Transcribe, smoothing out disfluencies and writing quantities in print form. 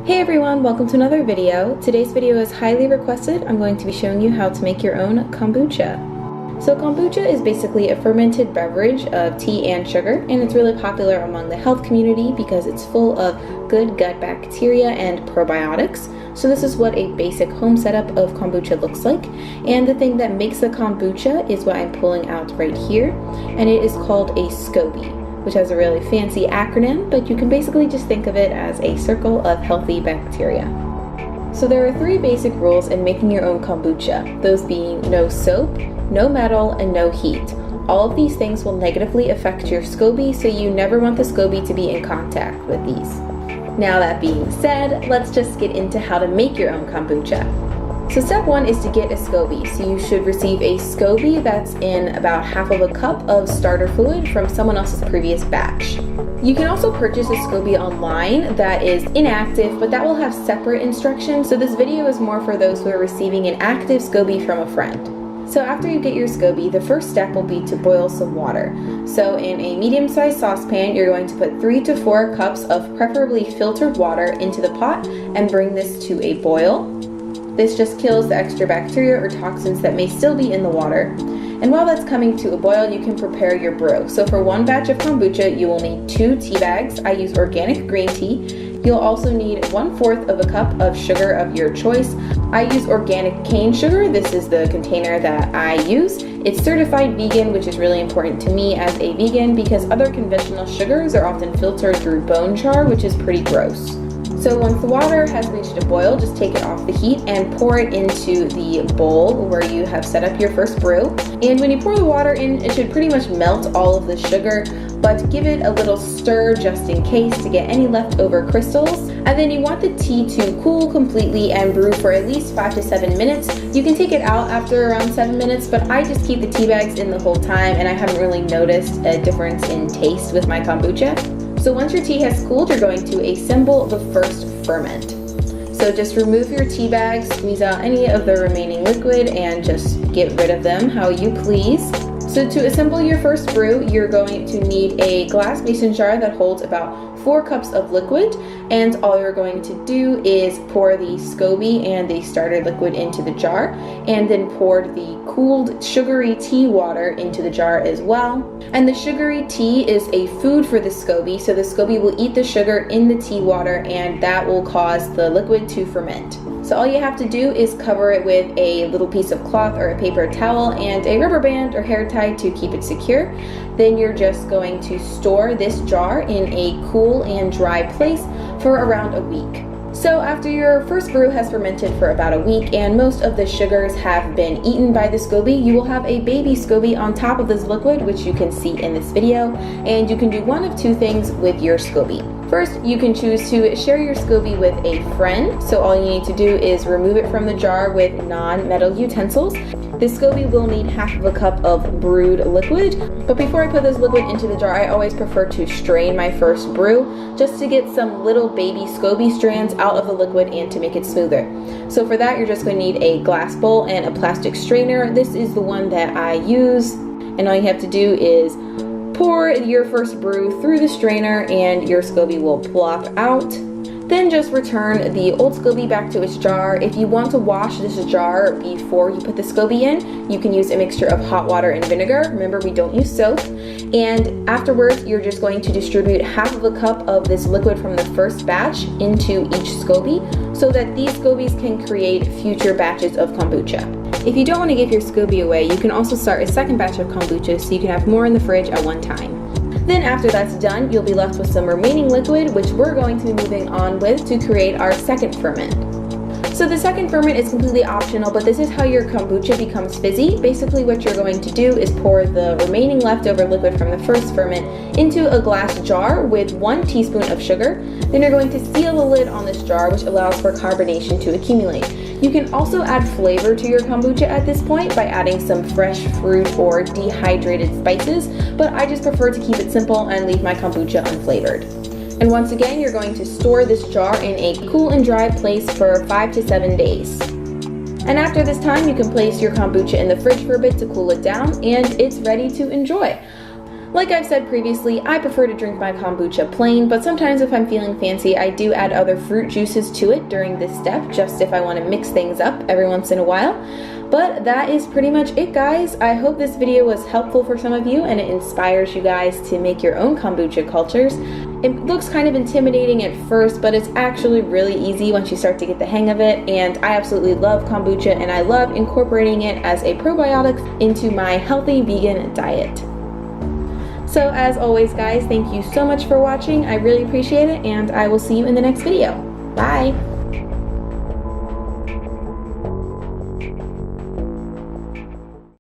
Hey everyone, welcome to another video. Today's video is highly requested. I'm going to be showing you how to make your own kombucha. So kombucha is basically a fermented beverage of tea and sugar, and it's really popular among the health community because it's full of good gut bacteria and probiotics. So this is what a basic home setup of kombucha looks like. And the thing that makes the kombucha is what I'm pulling out right here, and it is called a SCOBY, which has a really fancy acronym, but you can basically just think of it as a circle of healthy bacteria. So there are three basic rules in making your own kombucha, those being no soap, no metal, and no heat. All of these things will negatively affect your SCOBY, so you never want the SCOBY to be in contact with these. Now that being said, let's just get into how to make your own kombucha. So step one is to get a SCOBY. So you should receive a SCOBY that's in about half of a cup of starter fluid from someone else's previous batch. You can also purchase a SCOBY online that is inactive, but that will have separate instructions. So this video is more for those who are receiving an active SCOBY from a friend. So after you get your SCOBY, the first step will be to boil some water. So in a medium-sized saucepan, you're going to put 3 to 4 cups of preferably filtered water into the pot and bring this to a boil. This just kills the extra bacteria or toxins that may still be in the water. And while that's coming to a boil, you can prepare your brew. So for one batch of kombucha, you will need 2 tea bags. I use organic green tea. You'll also need 1/4 of a cup of sugar of your choice. I use organic cane sugar. This is the container that I use. It's certified vegan, which is really important to me as a vegan because other conventional sugars are often filtered through bone char, which is pretty gross. So once the water has reached a boil, just take it off the heat and pour it into the bowl where you have set up your first brew. And when you pour the water in, it should pretty much melt all of the sugar, but give it a little stir just in case to get any leftover crystals. And then you want the tea to cool completely and brew for at least 5 to 7 minutes. You can take it out after around 7 minutes, but I just keep the tea bags in the whole time, and I haven't really noticed a difference in taste with my kombucha. So once your tea has cooled, you're going to assemble the first ferment. So just remove your tea bags, squeeze out any of the remaining liquid, and just get rid of them how you please. So to assemble your first brew, you're going to need a glass mason jar that holds about 4 cups of liquid, and all you're going to do is pour the SCOBY and the starter liquid into the jar, and then pour the cooled sugary tea water into the jar as well. And the sugary tea is a food for the SCOBY, so the SCOBY will eat the sugar in the tea water, and that will cause the liquid to ferment. So all you have to do is cover it with a little piece of cloth or a paper towel and a rubber band or hair tie to keep it secure. Then you're just going to store this jar in a cool and dry place for around a week. So after your first brew has fermented for about a week and most of the sugars have been eaten by the SCOBY, you will have a baby SCOBY on top of this liquid, which you can see in this video, and you can do one of 2 things with your SCOBY. First, you can choose to share your SCOBY with a friend. So all you need to do is remove it from the jar with non-metal utensils. This SCOBY will need half of a cup of brewed liquid, but before I put this liquid into the jar, I always prefer to strain my first brew just to get some little baby SCOBY strands out of the liquid and to make it smoother. So for that, you're just going to need a glass bowl and a plastic strainer. This is the one that I use, and all you have to do is pour your first brew through the strainer and your SCOBY will plop out. Then just return the old SCOBY back to its jar. If you want to wash this jar before you put the SCOBY in, you can use a mixture of hot water and vinegar. Remember, we don't use soap. And afterwards, you're just going to distribute half of a cup of this liquid from the first batch into each SCOBY so that these SCOBYs can create future batches of kombucha. If you don't want to give your SCOBY away, you can also start a second batch of kombucha so you can have more in the fridge at one time. Then after that's done, you'll be left with some remaining liquid, which we're going to be moving on with to create our second ferment. So the second ferment is completely optional, but this is how your kombucha becomes fizzy. Basically what you're going to do is pour the remaining leftover liquid from the first ferment into a glass jar with 1 teaspoon of sugar. Then you're going to seal the lid on this jar, which allows for carbonation to accumulate. You can also add flavor to your kombucha at this point by adding some fresh fruit or dehydrated spices, but I just prefer to keep it simple and leave my kombucha unflavored. And once again, you're going to store this jar in a cool and dry place for 5 to 7 days. And after this time, you can place your kombucha in the fridge for a bit to cool it down, and it's ready to enjoy. Like I've said previously, I prefer to drink my kombucha plain, but sometimes if I'm feeling fancy, I do add other fruit juices to it during this step, just if I want to mix things up every once in a while. But that is pretty much it, guys. I hope this video was helpful for some of you and it inspires you guys to make your own kombucha cultures. It looks kind of intimidating at first, but it's actually really easy once you start to get the hang of it, and I absolutely love kombucha and I love incorporating it as a probiotic into my healthy vegan diet. So as always, guys, thank you so much for watching. I really appreciate it, and I will see you in the next video. Bye!